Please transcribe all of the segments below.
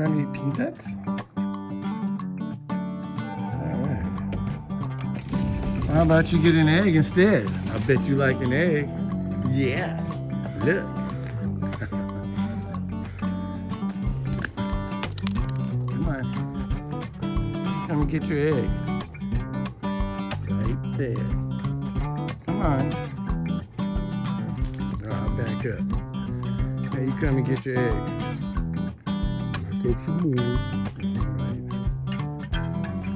trying to eat peanuts? Alright. How about you get an egg instead? I bet you like an egg. Yeah. Look. Come on. Come and get your egg. Right there. Come on. Oh, I'll back up. Now you come and get your egg. Take some more. Right.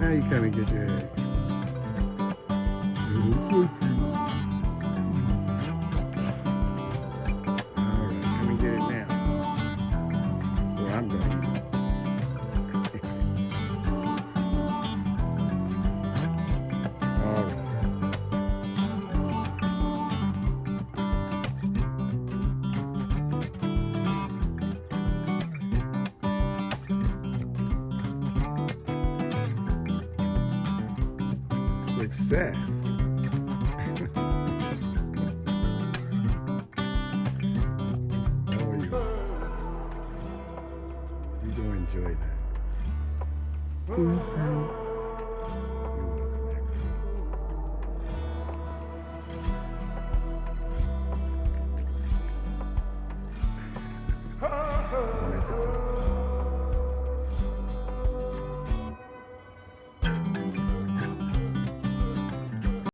Now you come and get your egg. Alright, come and get it now. Or I'm going to. Alright. Success. Oh, you're going to enjoy that.